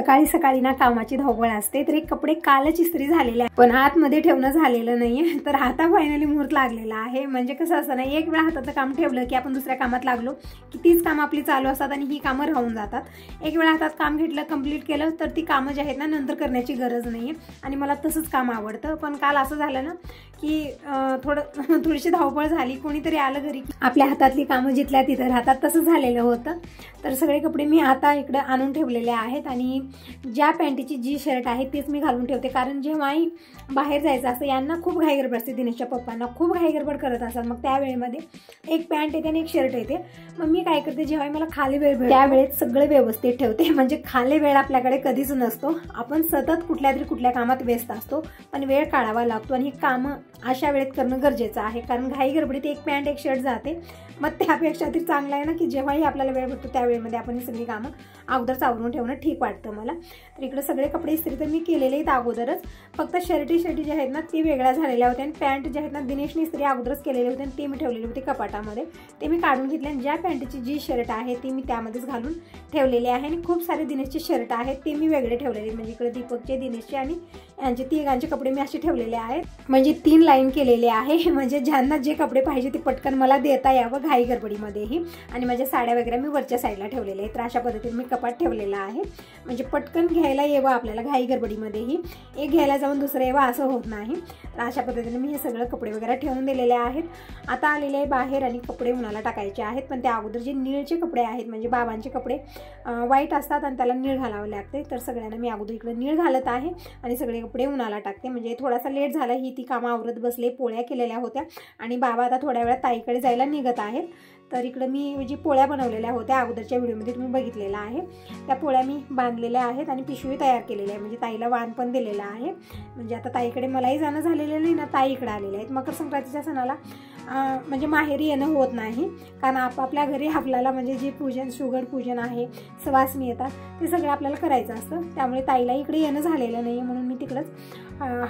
सकाळी सकाळी ना कामाची धावपळ असते, तर एक कपडे कालच इस्त्री झालेले आहे पण आतमध्ये ठेवणं झालेलं नाहीये. तर आता फायनली मुहूर्त लागलेला आहे. म्हणजे कसं असतं ना, एक वेळा हातातलं काम ठेवलं की आपण दुसऱ्या कामात लागलो की तीच कामं आपली चालू असतात आणि ही कामं राहून जातात. एक वेळा हातात काम घेतलं, कंप्लीट केलं, तर ती कामं जी आहेत ना नंतर करण्याची गरज नाहीये आणि मला तसंच काम आवडतं. पण काल असं झालं ना की थोडीशी धावपळ झाली, कोणीतरी आलं घरी की आपल्या हातातली कामं जिथल्या तिथं राहतात, तसं झालेलं होतं. तर सगळे कपडे मी आता इकडे आणून ठेवलेले आहेत आणि ज्या पॅन्टीची जी शर्ट आहे तेच मी घालून ठेवते, कारण जेव्हाही बाहेर जायचं असतं यांना खूप घाई गडबड असते. दिनेशच्या पप्पांना खूप घाई गडबड करत असतात. मग त्यावेळेमध्ये एक पॅन्ट येते आणि एक शर्ट येते. मग मी काय करते, जेव्हा मला खाली वेळ भेटतो त्यावेळेस सगळं व्यवस्थित ठेवते. म्हणजे खाली वेळ आपल्याकडे कधीच नसतो. आपण सतत कुठल्या कामात व्यस्त असतो, पण वेळ काढावा लागतो आणि ही कामं अशा वेळेत करणं गरजेचं आहे, कारण घाई गडबडीत एक पॅन्ट एक शर्ट जाते. मग त्यापेक्षा तरी चांगलं आहे ना की जेव्हाही आपल्याला वेळ भेटतो त्यावेळेमध्ये आपण ही सगळी कामं अगोदरच आवरून ठेवणं ठीक वाटतं मला. तर इकडे सगळे कपडे इस्त्री तर मी केलेले आहेत अगोदरच, फक्त शर्टी जे आहेत ना ती वेगळ्या झालेल्या होत्या आणि पॅन्ट जे आहेत ना दिनेशने इस्त्री अगोदरच केलेले होते आणि ते मी ठेवलेले होते कपाटामध्ये. ते मी काढून घेतले आणि ज्या पॅन्टची जी शर्ट आहे ती मी त्यामध्येच घालून ठेवलेली आहे. आणि खूप सारे दिनेशचे शर्ट आहेत ते मी वेगळे ठेवलेले, म्हणजे इकडे दीपकचे, दिनेशचे आणि यांचे तिघांचे कपडे मी असे ठेवलेले आहेत. म्हणजे 3 लाईन केलेले आहे, म्हणजे ज्यांना जे कपडे पाहिजे ते पटकन मला देता यावं घाई गडबडीमध्येही. आणि माझ्या साड्या वगैरे मी वरच्या साईडला ठेवलेल्या आहेत. तर अशा पद्धतीने मी कपाट ठेवलेला आहे, म्हणजे पटकन घ्यायला यावं आपल्याला घाई गडबडीमध्येही. एक घ्यायला जाऊन दुसरं यावं असं होत नाही. तर अशा पद्धतीने मी हे सगळं कपडे वगैरे ठेवून दिलेले आहेत. आता आलेले आहे बाहेर आणि कपडे उन्हाला टाकायचे आहेत. पण त्या अगोदर जे निळचे कपडे आहेत, म्हणजे बाबांचे कपडे व्हाईट असतात आणि त्याला निळ घालावं लागते, तर सगळ्यांना मी अगोदर इकडे निळ घालत आहे आणि सगळे कपडे उन्हाला टाकते. म्हणजे थोडासा लेट झाला, ही ती कामं आवरत बसले, पोळ्या केलेल्या होत्या आणि बाबा आता थोड्या वेळात ताईकडे जायला निघत आहेत. तर इकडं मी जी पोळ्या बनवलेल्या होत्या अगोदरच्या व्हिडिओमध्ये तुम्ही बघितलेला आहे, त्या पोळ्या मी बांधलेल्या आहेत आणि पिशवी तयार केलेली आहे. म्हणजे ताईला वाण पण दिलेलं आहे. म्हणजे आता ताईकडे मलाही जाणं झालेलं नाही ना, ताई इकडे आलेल्या आहेत. मकर संक्रांतीच्या सणाला म्हणजे माहेरी येणं होत नाही, कारण आपापल्या घरी आपल्याला म्हणजे जे पूजन, शुगर पूजन आहे, सवासणी येतात, ते सगळं आपल्याला करायचं असतं. त्यामुळे ताईला इकडे येणं झालेलं नाही, म्हणून मी तिकडंच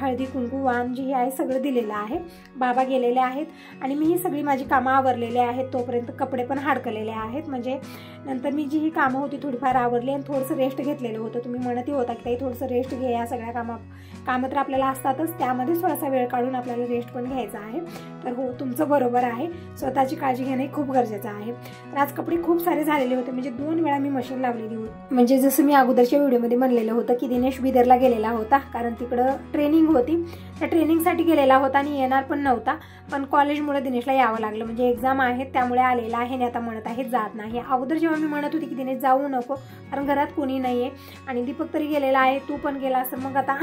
हळदी कुंकू वाण जे आहे सगळं दिलेलं आहे. बाबा गेलेले आहेत आणि मी ही सगळी माझी कामं आवरलेली आहेत. तोपर्यंत कपडे पण हाडकलेले आहेत. म्हणजे नंतर मी जी ही कामं होती थोडीफार आवरली आणि थोडंसं रेस्ट घेतलेलं होतं. तुम्ही म्हणतही होता की ताई थोडंसं रेस्ट घे, या सगळ्या कामं तर आपल्याला असतातच, त्यामध्येच थोडासा वेळ काढून आपल्याला रेस्ट पण घ्यायचा आहे. तर हो, तुमचं बरोबर आहे, स्वतःची काळजी घेणे खूप गरजेचं आहे. तर आज कपडे खूप सारे झालेले होते, म्हणजे 2 वेळा मी मशीन लावलेली होती. म्हणजे जसं मी अगोदरच्या व्हिडिओमध्ये म्हणलेलं होतं की दिनेश बिदरला गेलेला होता, कारण तिकडं ट्रेनिंग होती. त्या ट्रेनिंगसाठी गेलेला होता आणि येणार पण नव्हता, पण कॉलेजमुळे दिनेशला यावं लागलं. म्हणजे एक्झाम आहेत त्यामुळे आलेला आहे आणि आता म्हणत आहे जात नाही. अगोदर जेव्हा मी म्हणत होती की दिनेश जाऊ नको, कारण घरात कोणी नाही आहे आणि दीपक तरी गेलेला आहे, तू पण गेला असं, मग आता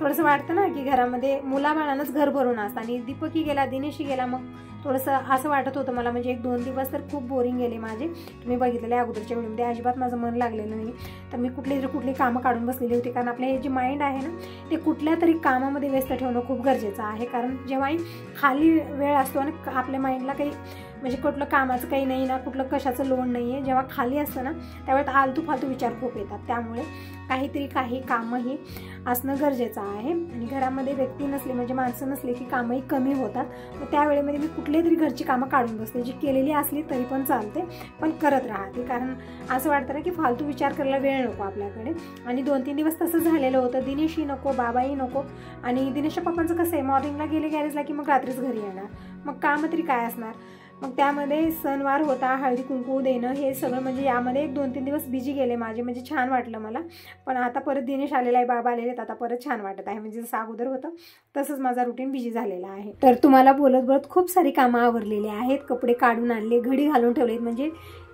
थोडंसं वाटतं ना की घरामध्ये मुलाबाळांनाच घर भरून असतं आणि दीपकही गेला, दिनेशही गेला, मग थोडंसं असं वाटत होतं मला. म्हणजे 1-2 दिवस तर खूप बोरिंग गेले माझे. तुम्ही बघितलेले अगोदरच्या व्हिडिओमध्ये अजिबात माझं मन लागलेलं नाही. तर मी कुठली कामं काढून बसलेली होती, कारण आपलं हे जे माइंड आहे ना ते कुठल्या तरी कामामध्ये व्यस्त ठेवणं खूप गरजेचं आहे. कारण जेव्हाही खाली वेळ असतो आणि आपल्या माइंडला काही म्हणजे कुठलं कामाचं काही नाही ना, कुठलं कशाचं लोड नाही आहे, जेव्हा खाली असतं ना त्यावेळेत आलतू फालतू विचार खूप येतात. त्यामुळे काही कामंही असणं गरजेचं आहे. आणि घरामध्ये व्यक्ती नसले, म्हणजे माणसं नसले की कामही कमी होतात. मग त्यावेळेमध्ये मी कुठले तरी घरची कामं काढून बसते, जी केलेली असली तरी पण चालते, पण करत राहते. कारण असं वाटतं ना की फालतू विचार करायला वेळ नको आपल्याकडे. आणि 2-3 दिवस तसं झालेलं होतं. दिनेशही नको, बाबाही नको. आणि दिनेशच्या पप्पांचं कसं आहे, मॉर्निंगला गेले गॅरेजला की मग रात्रीच घरी येणार, मग कामं तरी काय असणार. मग त्यामध्ये सणवार होता, हळदी कुंकू देणं, हे सगळं म्हणजे यामध्ये 1-2-3 दिवस बिझी गेले माझे. म्हणजे छान वाटलं मला. पण आता परत दिनेश आलेला आहे, बाबा आलेले आहेत, आता परत छान वाटत आहे. म्हणजे जसं अगोदर होतं तसंच माझा रुटीन बिझी झालेला आहे. तर तुम्हाला बोलत खूप सारी कामं आवरलेली आहेत. कपडे काढून आणले, घडी घालून ठेवलेत, म्हणजे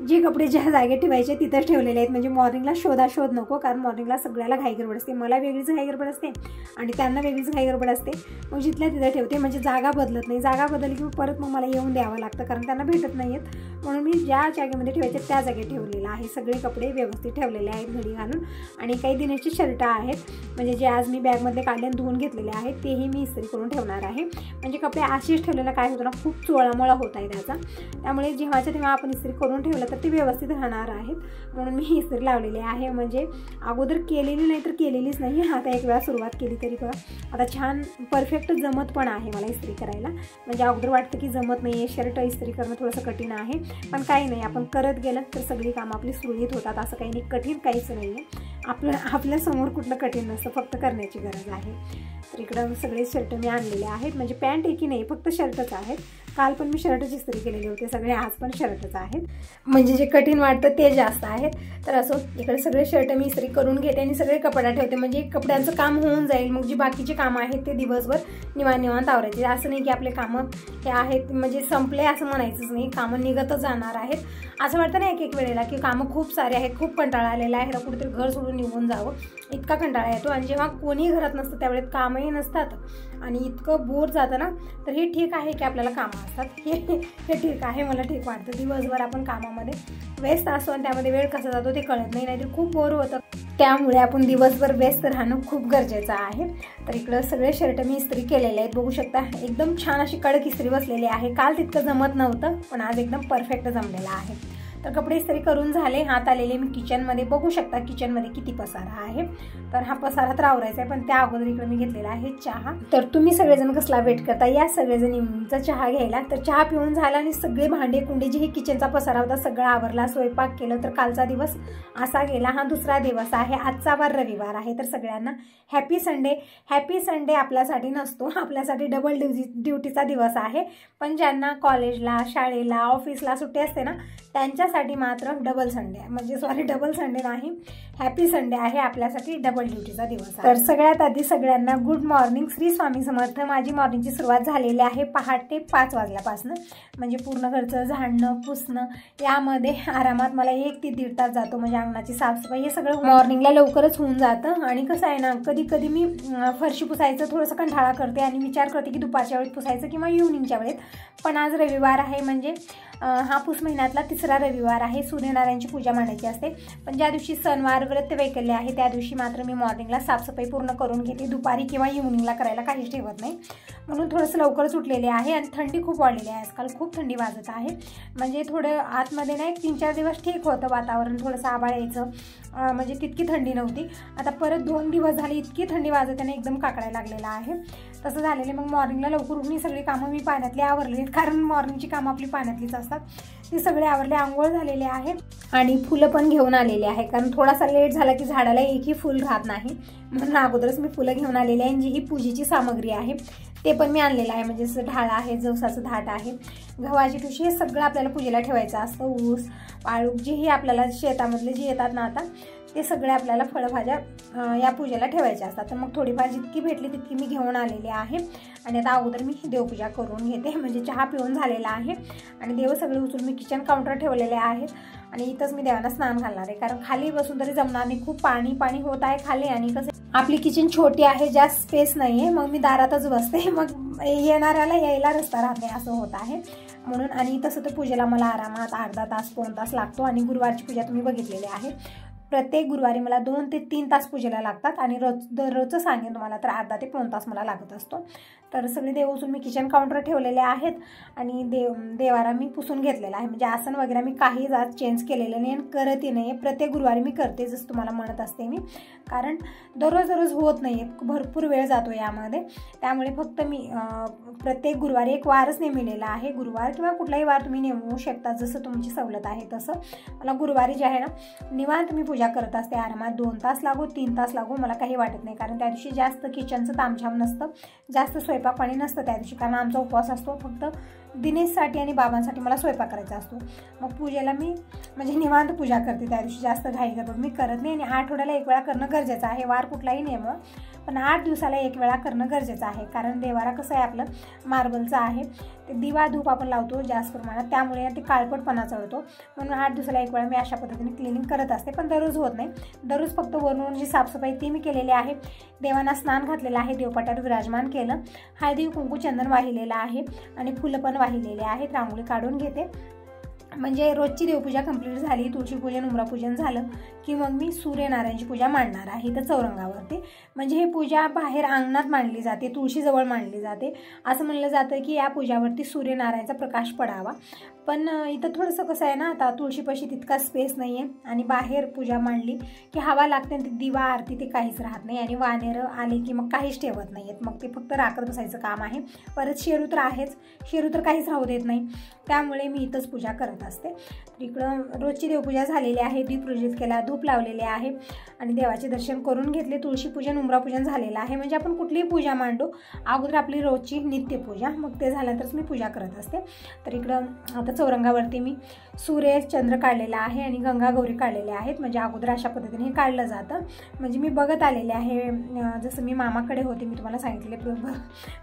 जे कपडे ज्या जागेत ठेवायचे तिथंच ठेवलेले आहेत. म्हणजे मॉर्निंगला शोध नको, कारण मॉर्निंगला सगळ्याला घाई गडबड असते. मला वेगळीच घाई गडबड असते आणि त्यांना वेगळीच घाई गडबड असते. मग जिथल्या तिथं ठेवते, म्हणजे जागा बदलत नाही. जागा बदलली की परत मग मला येऊन द्यावं लागतं, कारण त्यांना भेटत नाही आहेत. म्हणून मी ज्या जागेमध्ये ठेवायचे त्या जागेत ठेवलेलं आहे. सगळे कपडे व्यवस्थित ठेवलेले आहेत घडी घालून. आणि काही दिनेशचे शर्ट आहेत, म्हणजे जे आज मी बॅगमधले काढले आणि धुवून घेतलेले आहेत, तेही मी इस्त्री करून ठेवणार आहे. म्हणजे कपडे असेच ठेवलेलं काय होतं ना, खूप चोळामोळा होत आहे त्याचा. त्यामुळे जेव्हाच्या तेव्हा आपण इस्त्री करून ठेवलं तर ते व्यवस्थित राहणार आहेत. म्हणून मी ही इस्त्री लावलेली आहे. म्हणजे अगोदर केलेली नाही तर केलेलीच नाही, आता एक वेळा सुरुवात केली तरी बघा आता छान परफेक्ट जमत पण आहे मला इस्त्री करायला. म्हणजे अगोदर वाटतं की जमत नाही आहे, शर्ट इस्त्री करणं थोडंसं कठीण आहे, पण काही नाही, आपण करत गेलं तर सगळी कामं आपली सुरळीत होतात. असं काही नाही, कठीण काहीच नाही आहे. आपल्यासमोर कुठलं कठीण नसतं, फक्त करण्याची गरज आहे. तर इकडं सगळे शर्ट मी आणलेले आहेत, म्हणजे पॅन्ट आहे की नाही, फक्त शर्टच आहेत. काल पण मी शर्टच इस्त्री केलेले होते सगळे, आज पण शर्टच आहेत. म्हणजे जे कठीण वाटतं ते जास्त आहेत. तर असो, इकडे सगळे शर्ट मी इस्त्री करून घेते आणि सगळे कपडा ठेवते, म्हणजे कपड्यांचं काम होऊन जाईल. मग जी बाकीचे कामं आहेत ते दिवसभर निवांत आवरायचे. असं नाही की आपले कामं हे आहेत म्हणजे संपले असं म्हणायचंच नाही, कामं निघतच जाणार आहेत. असं वाटतं ना एक वेळेला की कामं खूप सारे आहेत, खूप कंटाळा आलेला आहे, कुठेतरी घर सोडून निघून जावं, इतका कंटाळा येतो. आणि जेव्हा कोणी घरात नसतं त्यावेळेत कामही नसतात आणि इतकं बोर जातं ना. तर हे ठीक आहे की आपल्याला कामं असतात, हे ठीक आहे, मला ठीक वाटतं. दिवसभर आपण कामामध्ये व्यस्त असतो आणि त्यामध्ये वेळ कसा जातो ते कळत नाही, नाहीतर खूप बोर होतं. त्यामुळे आपण दिवसभर व्यस्त राहणं खूप गरजेचं आहे. तर इकडं सगळे शर्ट मी इस्त्री केलेले आहेत, बघू शकता. एकदम छान अशी कडक इस्त्री बसलेली आहे. काल तितकं जमत नव्हतं, पण आज एकदम परफेक्ट जमलेलं आहे. तर कपडे इस्त्री करून झाले, हात आलेले मी किचनमध्ये. बघू शकता किचनमध्ये किती पसारा आहे. तर हा पसारा तर आवरायचा आहे, पण त्या अगोदर इकडे मी घेतलेला आहे चहा. तर तुम्ही सगळेजण कसला वेट करता, या सगळेजणींचा चहा घ्यायला. तर चहा पिऊन झाला आणि सगळे भांडे कुंडे जे हे किचनचा पसारा होता सगळा आवरला, स्वयंपाक केलं. तर कालचा दिवस असा गेला. हा दुसरा दिवस आहे, आजचा वार रविवार आहे. तर सगळ्यांना हॅपी संडे. हॅपी संडे आपल्यासाठी नसतो, आपल्यासाठी डबल ड्युटीचा दिवस आहे. पण ज्यांना कॉलेजला, शाळेला, ऑफिसला सुट्टी असते ना, त्यांच्यासाठी मात्र डबल संडे नाही, हॅपी संडे आहे आपल्यासाठी, डबल ड्युटीचा दिवस आहे. तर सगळ्यात आधी सगळ्यांना गुड मॉर्निंग, श्री स्वामी समर्थ. माझी मॉर्निंगची सुरुवात झालेली आहे पहाटे 5 वाजल्यापासून. म्हणजे पूर्ण घरचं झाडणं, पुसणं यामध्ये आरामात मला 1 ते 1.5 तास जातो. म्हणजे अंगणाची साफसफाई हे सगळं मॉर्निंगला लवकरच होऊन जातं. आणि कसं आहे ना, कधी मी फरशी पुसायचं थोडंसं कंटाळा करते आणि विचार करते की दुपारच्या वेळेत पुसायचं किंवा इव्हनिंगच्या वेळेत. पण आज रविवार आहे, म्हणजे हा पुस महिन्यातला 3रा रविवार आहे. सूर्यनारायणची पूजा मांडायची असते, पण ज्या दिवशी सणवार व्रत वैकल्य आहे त्या दिवशी मात्र मी मॉर्निंगला साफसफाई पूर्ण करून घेते. दुपारी किंवा इव्हनिंगला करायला काहीच ठेवत नाही, म्हणून थोडंसं लवकरच उठलेले आहे. आणि थंडी खूप वाढलेली आहे आजकाल, खूप थंडी वाजत आहे. म्हणजे थोडं आतमध्ये नाही, 3-4 दिवस ठीक होतं वातावरण, थोडंसं आभाळ यायचं, म्हणजे तितकी थंडी नव्हती. आता परत 2 दिवस झाले इतकी थंडी वाजत आणि एकदम काकडायला लागलेला आहे. तसं झालेलं. मग मॉर्निंगला लवकर उठून सगळी कामं मी पाण्यातली आवरली, कारण मॉर्निंगची कामं आपली पाण्यातलीच असतात. ती सगळे आवरले, आंघोळ झालेले आहे आणि फुलं पण घेऊन आलेले आहे. कारण थोडासा लेट झाला की झाडाला एकही फुल राहत नाही, म्हणून अगोदरच मी फुलं घेऊन आलेली आहे. जी ही पूजेची सामग्री आहे ते पण मी आणलेलं आहे. म्हणजे जसं ढाळा आहे, जवसाचं धाट आहे, गव्हाची ठुशी, हे सगळं आपल्याला पूजेला ठेवायचं असतं. ऊस, पाळूक जेही आपल्याला शेतामधले जे येतात ना आता, ते सगळे आपल्याला फळभाज्या या पूजेला ठेवायच्या असतात. तर मग थोडीफार जितकी भेटली तितकी मी घेऊन आलेली आहे. आणि आता अगोदर मी देवपूजा करून घेते. म्हणजे चहा पिऊन झालेला आहे आणि देव सगळे उचलून मी किचन काउंटर ठेवलेले आहेत. आणि इथंच मी देवांना स्नान घालणार आहे, कारण खाली बसून तरी जमणार नाही, खूप पाणी होत आहे खाली. आणि कसं आपली किचन छोटी आहे, जास्त स्पेस नाही आहे, मग मी दारातच बसते, मग येणाऱ्याला यायला रस्ता राहत नाही असं होत आहे म्हणून. आणि तसं तर पूजेला मला आरामात अर्धा तास 2 तास लागतो. आणि गुरुवारची पूजा तुम्ही बघितलेली आहे, प्रत्येक गुरुवारी मला 2 ते 3 तास पूजेला लागतात. आणि दररोजचं सांगेन तुम्हाला तर अर्धा ते 2 तास मला लागत असतो. तर सगळे देव उचलून मी किचन काउंटर ठेवलेले आहेत आणि देवारा मी पुसून घेतलेला आहे. म्हणजे आसन वगैरे मी काही जात चेंज केलेलं नाही आणि करतही नाही. प्रत्येक गुरुवारी मी करते, जसं तुम्हाला म्हणत असते मी, कारण दररोज होत नाही, भरपूर वेळ जातो यामध्ये. त्यामुळे फक्त मी प्रत्येक गुरुवारी एक वारच नेमलेला आहे. गुरुवार किंवा कुठलाही वार तुम्ही नेमवू शकता, जसं तुमची सवलत आहे तसं. मला गुरुवारी जे आहे ना, निवांत मी पूजा करत असते आरामात. 2 तास लागो, 3 तास लागो, मला काही वाटत नाही, कारण त्या दिवशी जास्त किचनचं तामझाम नसतं, जास्त स्वयंपाक पाणी नसतं त्या दिवशी, कारण आमचा उपवास असतो. फक्त दिनेशसाठी आणि बाबांसाठी मला स्वयंपाक करायचा असतो. मग पूजेला मी म्हणजे निवांत पूजा करते त्या दिवशी, जास्त घाई गडबड मी करत नाही. आणि आठवड्याला 1 वेळा करणं गरजेचं आहे. वार कुठलाही नेमं, पण 8 दिवसाला 1 वेळा करणं गरजेचं आहे. कारण देवारा कसं आहे आपलं मार्बलचं आहे, ते दिवा धूप आपण लावतो जास्त प्रमाणात, त्यामुळे ते काळपटपणा चढतो. म्हणून 8 दिवसाला 1 वेळा मी अशा पद्धतीने क्लिनिंग करत असते. पण दररोज होत नाही, दररोज फक्त वरून जी साफसफाई ती मी केलेली आहे. देवांना स्नान घातलेलं आहे, देवपाट्यावर विराजमान केलं, हळदी कुंकू चंदन वाहिलेलं आहे आणि फुलं पण वाहिलेले आहेत. रांगोळी काढून घेते. म्हणजे रोजची देवपूजा कंप्लीट झाली, तुळशीपूजन उमरापूजन झालं की मग मी सूर्यनारायणची पूजा मांडणार आहे इथं चौरंगावरती. म्हणजे ही पूजा बाहेर अंगणात मांडली जाते, तुळशीजवळ मांडली जाते. असं म्हणलं जातं की या पूजावरती सूर्यनारायणचा प्रकाश पडावा. पण इथं थोडंसं कसं आहे ना, आता तुळशीपाशी तितका स्पेस नाही आहे आणि बाहेर पूजा मांडली की हवा लागते आणि दिवा आरती ते काहीच राहत नाही. आणि वानेरं आले की मग काहीच ठेवत नाही आहेत, मग ते फक्त राखत बसायचं काम आहे. परत शेरू तर आहेच, शेरू तर काहीच राहू देत नाही, त्यामुळे मी इथंच पूजा करत असते. तर इकडं रोजची देवपूजा झालेली आहे, दीप प्रज्वलित केला, धूप लावलेले आहे आणि देवाचे दर्शन करून घेतले. तुळशीपूजन उंबरापूजन झालेलं आहे. म्हणजे आपण कुठलीही पूजा मांडू अगोदर आपली रोजची नित्यपूजा, मग ते झाल्यानंतरच मी पूजा करत असते. तर इकडं आता चौरंगावरती मी सूर्य चंद्र काढलेला आहे आणि गंगा गौरी काढलेल्या आहेत. म्हणजे अगोदर अशा पद्धतीने हे काढलं जातं. म्हणजे मी बघत आलेले आहे, जसं मी मामाकडे होते, मी तुम्हाला सांगितले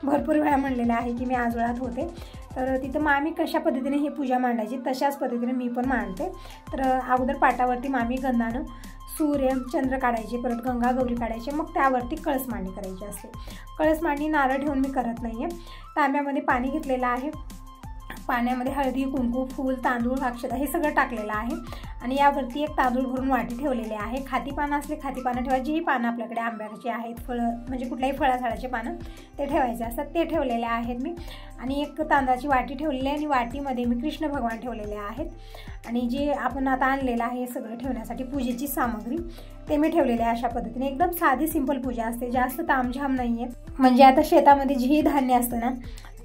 भरपूर वेळा म्हणलेलं आहे की मी आजोळात होते. तर तिथं मामी कशा पद्धतीने ही पूजा मांडायची तशाच पद्धतीने मी पण मांडते. तर अगोदर पाटावरती मामी गंधानं सूर्य चंद्र काढायचे, परत गंगा गौरी काढायचे, मग त्यावरती कळस मांडणी करायची असते. कळस मांडणी नारळ ठेवून मी करत नाही आहे. तांब्यामध्ये पाणी घेतलेलं आहे, पाण्यामध्ये हळदी, कुंकू, फूल, तांदूळ, अक्षता हे सगळं टाकलेलं आहे आणि यावरती एक तांदूळ भरून वाटी ठेवलेले आहे. खाती पानं असले खाती पानं ठेवा, जी पानं आपल्याकडे आंब्याची आहेत, फळं म्हणजे कुठल्याही फळाझाडाचे पानं ते ठेवायचे असतात, ते ठेवलेले आहेत मी. आणि एक तांदळाची वाटी ठेवलेली आहे आणि वाटीमध्ये मी कृष्ण भगवान ठेवलेले आहेत. आणि जे आपण आता आणलेलं आहे हे सगळं ठेवण्यासाठी पूजेची सामग्री ते मी ठेवलेले आहे. अशा पद्धतीने एकदम साधी सिंपल पूजा असते, जास्त तामझाम नाही आहे. म्हणजे आता शेतामध्ये जेही धान्य असतं ना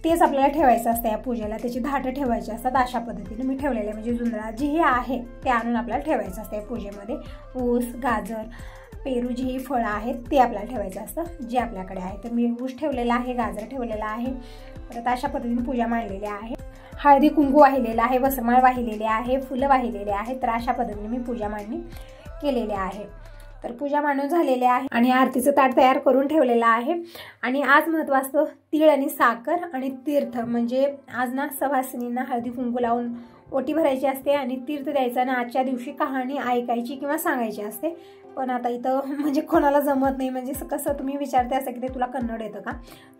तेच आपल्याला ठेवायचं असतं या पूजेला, त्याची धाटं ठेवायची असतात. अशा पद्धतीने मी ठेवलेलं आहे. म्हणजे जुंधळा जेही आहे ते आणून आपल्याला ठेवायचं असतं या पूजेमध्ये. ऊस, गाजर, पेरू जेही फळं आहेत ते आपल्याला ठेवायचं असतं जे आपल्याकडे आहे. तर मी ऊस ठेवलेला आहे, गाजर ठेवलेला आहे. परत अशा पद्धतीने पूजा मांडलेली आहे. हळदी कुंकू वाहिलेलं आहे, वसमाळ वाहिलेले आहे, फुलं वाहिलेले आहेत. तर अशा पद्धतीने मी पूजा मांडणी केलेली आहे. तर पूजा मांडून झालेली आहे आणि आरतीचं ताट तयार करून ठेवलेलं आहे. आणि आज महत्त्वाचं तीळ आणि साखर आणि तीर्थ, म्हणजे आज ना सवासिनींना हळदी कुंकू लावून ओटी भरायची असते आणि तीर्थ द्यायचं आणि आजच्या दिवशी कहाणी ऐकायची किंवा सांगायची असते. पण आता इथं म्हणजे कोणाला जमत नाही. म्हणजे कसं तुम्ही विचारते असं की ते तुला कन्नड येतं का,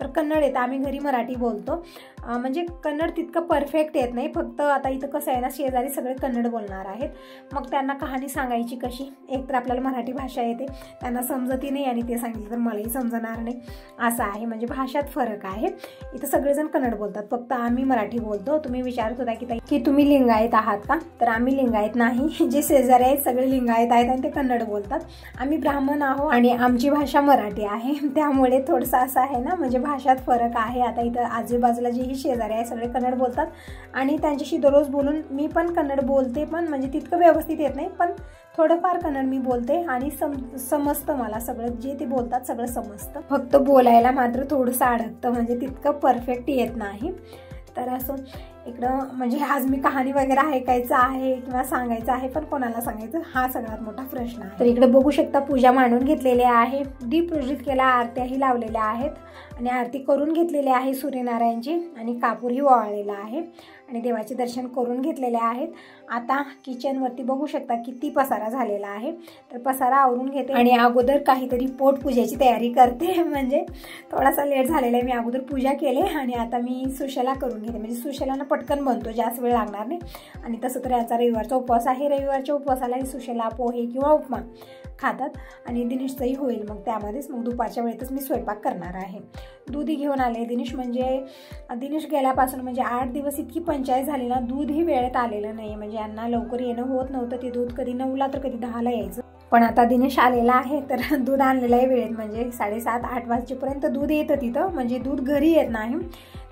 तर कन्नड येतं. आम्ही घरी मराठी बोलतो, म्हणजे कन्नड तितकं परफेक्ट येत नाही. फक्त आता इथं कसं आहे ना, शेजारी सगळे कन्नड बोलणार आहेत, मग त्यांना कहाणी सांगायची कशी. एक तर आपल्याला मराठी भाषा येते, त्यांना समजती नाही आणि ते सांगितलं तर मलाही समजणार नाही, असं आहे. म्हणजे भाषात फरक आहे. इथं सगळेजण कन्नड बोलतात, फक्त आम्ही मराठी बोलतो. तुम्ही विचारत होता की तुम्ही लिंगायत आहात का, तर आम्ही लिंगायत नाही. जे शेजारी आहेत सगळे लिंगायत आहेत आणि ते कन्नड बोलतात. आम्ही ब्राह्मण आहोत आणि आमची भाषा मराठी आहे, त्यामुळे थोडंसं असं आहे ना, म्हणजे भाषात फरक आहे. आता इथं आजूबाजूला जेही शेजारी आहे सगळे कन्नड बोलतात आणि त्यांच्याशी दररोज बोलून मी पण कन्नड बोलते, पण म्हणजे तितकं व्यवस्थित येत नाही, पण थोडंफार कन्नड मी बोलते आणि समजतं मला. सगळं जे ते बोलतात सगळं समजतं, फक्त बोलायला मात्र थोडंसं अडकतं, म्हणजे तितकं परफेक्ट येत नाही. तर असं इकडं म्हणजे आज मी कहाणी वगैरे ऐकायचं आहे किंवा सांगायचं आहे, पण कोणाला सांगायचं हा सगळ्यात मोठा प्रश्न आहे. तर इकडे बघू शकता पूजा मांडून घेतलेली आहे, दीप प्रज्वलित केला, आरत्याही लावलेल्या आहेत आणि आरती करून घेतलेली आहे सूर्यनारायणची आणि कापूरही ओवाळलेला आहे आणि देवाचे दर्शन करून घेतलेले आहेत. आता किचनवरती बघू शकता किती पसारा झालेला आहे, तर पसारा आवरून घेते आणि अगोदर काहीतरी पोट पूजेची तयारी करते. म्हणजे थोडासा लेट झालेला आहे, मी अगोदर पूजा केले आणि आता मी सुशला करून घेते. म्हणजे सुशलानं पटकन बनतो, जास्त वेळ लागणार नाही. आणि तसं तर याचा रविवारचा उपवास आहे, रविवारच्या उपवासालाही सुशला, पोहे किंवा उपमा खातात आणि दिनेशचंही होईल. मग त्यामध्येच मग दुपारच्या वेळेतच मी स्वयंपाक करणार आहे. दूधही घेऊन आले दिनेश, म्हणजे दिनेश गेल्यापासून म्हणजे 8 दिवस इतकी पंचायत झाली ना, दूधही वेळेत आलेलं नाही. म्हणजे यांना लवकर येणं होत नव्हतं, ते दूध कधी 9ला तर कधी 10ला यायचं. पण आता दिनेश आलेला आहे तर दूध आणलेलं आहे वेळेत, म्हणजे 7:30-8 वाजेपर्यंत दूध येतं तिथं. म्हणजे दूध घरी येत नाही.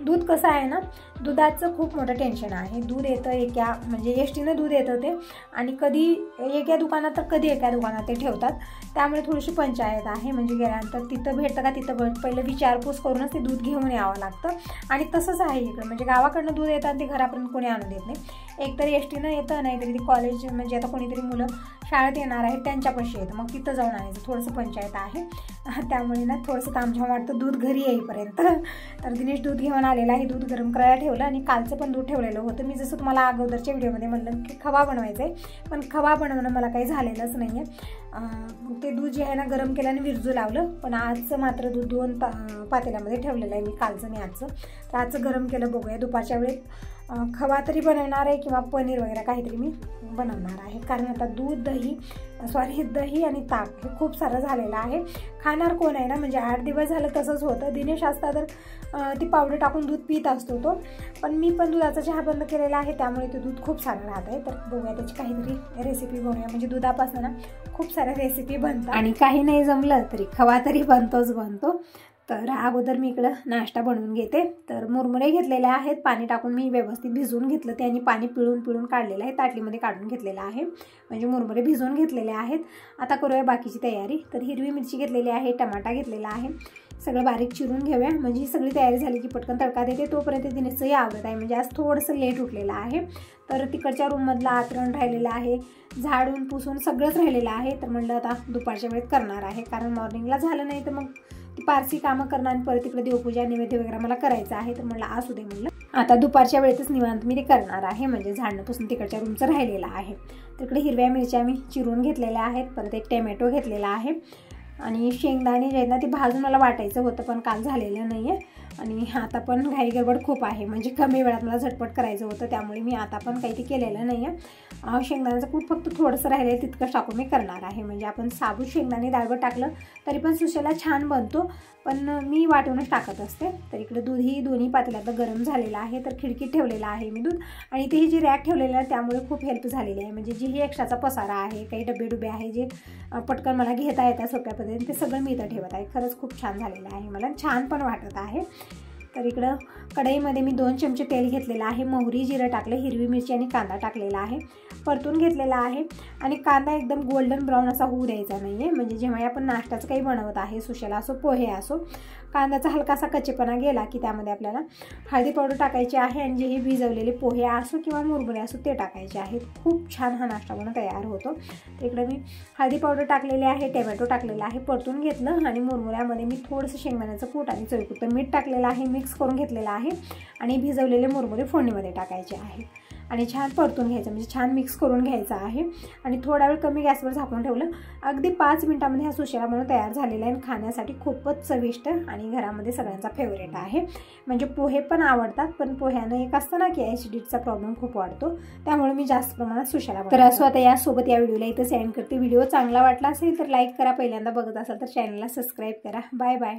दूध कसं आहे ना, दुधाचं खूप मोठं टेन्शन आहे. दूध येतं एका म्हणजे एसटीनं दूध येतं ते, आणि कधी एका दुकानात तर कधी एका दुकानात ते ठेवतात, त्यामुळे थोडीशी पंचायत आहे. म्हणजे गेल्यानंतर तिथं भेटतं का तिथं पहिलं विचारपूस करूनच ते दूध घेऊन यावं लागतं. आणि तसंच आहे इकडं, म्हणजे गावाकडनं दूध येतं आणि ते घरापर्यंत कोणी आणून देत नाही. एकतरी एसटीनं येतं, नाहीतरी ती कॉलेज म्हणजे आता कोणीतरी मुलं शाळेत येणार आहेत त्यांच्यापाशी येतं, मग तिथं जाऊन आणायचं. थोडंसं पंचायत आहे, त्यामुळे ना थोडंसं तामझाम वाटतं दूध घरी येईपर्यंत. तर दिनेश दूध घेऊन आलेला आहे, दूध गरम करायला ठेवलं आणि कालचं पण दूध ठेवलेलं होतं. मी जसं तुम्हाला अगोदरच्या व्हिडिओमध्ये म्हणलं की खवा बनवायचं आहे, पण खवा बनवणं मला काही झालेलंच नाही आहे. ते दूध जे आहे ना गरम केलं आणि विरजू लावलं, पण आजचं मात्र दूध 2 पातेल्यामध्ये ठेवलेलं आहे मी, कालचं नाही आजचं. तर आजचं गरम केलं, बघूया दुपारच्या वेळेत खवा तरी बनवणार आहे किंवा पनीर वगैरे काहीतरी मी बनवणार आहे. कारण आता दही आणि ताक हे खूप सारं झालेलं आहे. खाणार कोण आहे ना, म्हणजे 8 दिवस झालं तसंच होतं. दिनेश असता तर ती पावडर टाकून दूध पित असतो तो, पण मी पण दुधाचा चहा बंद केलेला आहे, त्यामुळे ते दूध खूप सारं राहत आहे. तर बघूया त्याची काहीतरी रेसिपी बनवूया. म्हणजे दुधापासून ना खूप साऱ्या रेसिपी बनतात आणि काही नाही जमलं तरी खवा तरी बनतो. तर अगोदर मी इकडं नाश्ता बनवून घेते. तर मुरमुरे घेतलेले आहेत, पाणी टाकून मी व्यवस्थित भिजवून घेतलं ते आणि पाणी पिळून काढलेलं आहे, ताटलीमध्ये काढून घेतलेलं आहे. म्हणजे मुरमुरे भिजवून घेतलेले आहेत. आता करूया बाकीची तयारी. तर हिरवी मिरची घेतलेली आहे, टमाटा घेतलेला आहे, सगळं बारीक चिरून घेऊया. म्हणजे ही सगळी तयारी झाली की पटकन तडका देते. तोपर्यंत दिनेशचंही आवडत आहे, म्हणजे आज थोडंसं लेट उठलेलं आहे. तर तिकडच्या रूममधलं आतरण राहिलेलं आहे, झाडून पुसून सगळंच राहिलेलं आहे. तर म्हणलं आता दुपारच्या वेळेत करणार आहे, कारण मॉर्निंगला झालं नाही तर मग ती पारसी कामं करणार आणि परत तिकडे देवपूजा नैवेद्य वगैरे मला करायचं आहे. तर म्हणलं असू दे, म्हणलं आता दुपारच्या वेळेतच निवांत मी ते करणार आहे. म्हणजे झाडणं पुसून तिकडच्या रूमचं राहिलेलं आहे. तिकडे हिरव्या मिरच्या मी चिरून घेतलेल्या आहेत, परत एक टोमॅटो घेतलेला आहे आणि शेंगदाणे जे आहेत ना ते भाजून मला वाटायचं होतं, पण काल झालेलं नाही आहे. आणि आता पण घाई गडबड खूप आहे, म्हणजे कमी वेळात मला झटपट करायचं होतं, त्यामुळे मी आता पण काही ते केलेलं नाही आहे. शेंगदाण्याचं कूट फक्त थोडंसं राहिलं आहे, तितकं टाकून मी करणार आहे. म्हणजे आपण साबूत शेंगदाणे डाळबट टाकलं तरी पण सुशेला छान बनतो, पण मी वाटूनच टाकत असते. तर इकडे दूधही दोन्ही पातेल्यात गरम झालेलं आहे. तर खिडकीत ठेवलेलं आहे मी दूध, आणि ते जी रॅक ठेवलेलं आहे त्यामुळे खूप हेल्प झालेली आहे. म्हणजे जी ही एक्स्ट्राचा पसारा आहे, काही डबे आहे जे पटकन मला घेता येतात सोप्या पद्धतीने, ते सगळं मी इथं ठेवत आहे. खरंच खूप छान झालेलं आहे, मला छान पण वाटत आहे. तर इकडं कढईमध्ये मी 2 चमचे तेल घेतलेलं आहे, मोहरी जिरं टाकलं, हिरवी मिरची आणि कांदा टाकलेला आहे, परतून घेतलेला आहे. आणि कांदा एकदम गोल्डन ब्राऊन असा होऊ द्यायचा नाही आहे. म्हणजे जेव्हा आपण नाश्त्याचं काही बनवत आहे, सुशेला असो पोहे असो, कांद्याचा हलकासा कच्चेपणा गेला की त्यामध्ये आपल्याला हळदी पावडर टाकायची आहे आणि जे हे भिजवलेले पोहे असो किंवा मुरमुरे असो ते टाकायचे आहेत. खूप छान हा नाश्ता बनवून तयार होतो. तर इकडे मी हळदी पावडर टाकलेली आहे, टोमॅटो टाकलेला आहे, परतून घेतलं आणि मुरमुऱ्यामध्ये मी थोडंसं शेंगदाण्याचं कूट आणि चवीपुरतं मीठ टाकलेलं आहे, मिक्स करून घेतलेलं आहे. आणि भिजवलेले मुरमुरे फोडणीमध्ये टाकायचे आहे आणि छान परतून घ्यायचं, म्हणजे छान मिक्स करून घ्यायचं आहे. आणि थोडा वेळ कमी गॅसवर झाकून ठेवलं. अगदी 5 मिनिटांमध्ये हा सुशेला बनवून तयार झालेला आहे. खाण्यासाठी खूपच चविष्ट आणि घरामध्ये सगळ्यांचा फेवरेट आहे. म्हणजे पोहे पण आवडतात, पण पोह्यानं एक असतं ना की ॲसिडिटीचा प्रॉब्लेम खूप वाढतो, त्यामुळे मी जास्त प्रमाणात सुशेला बनवते. तर असं आता यासोबत या व्हिडिओला इथं सेंड करते. व्हिडिओ चांगला वाटला असेल तर लाईक करा, पहिल्यांदा बघत असाल तर चॅनलला सबस्क्राईब करा. Bye bye.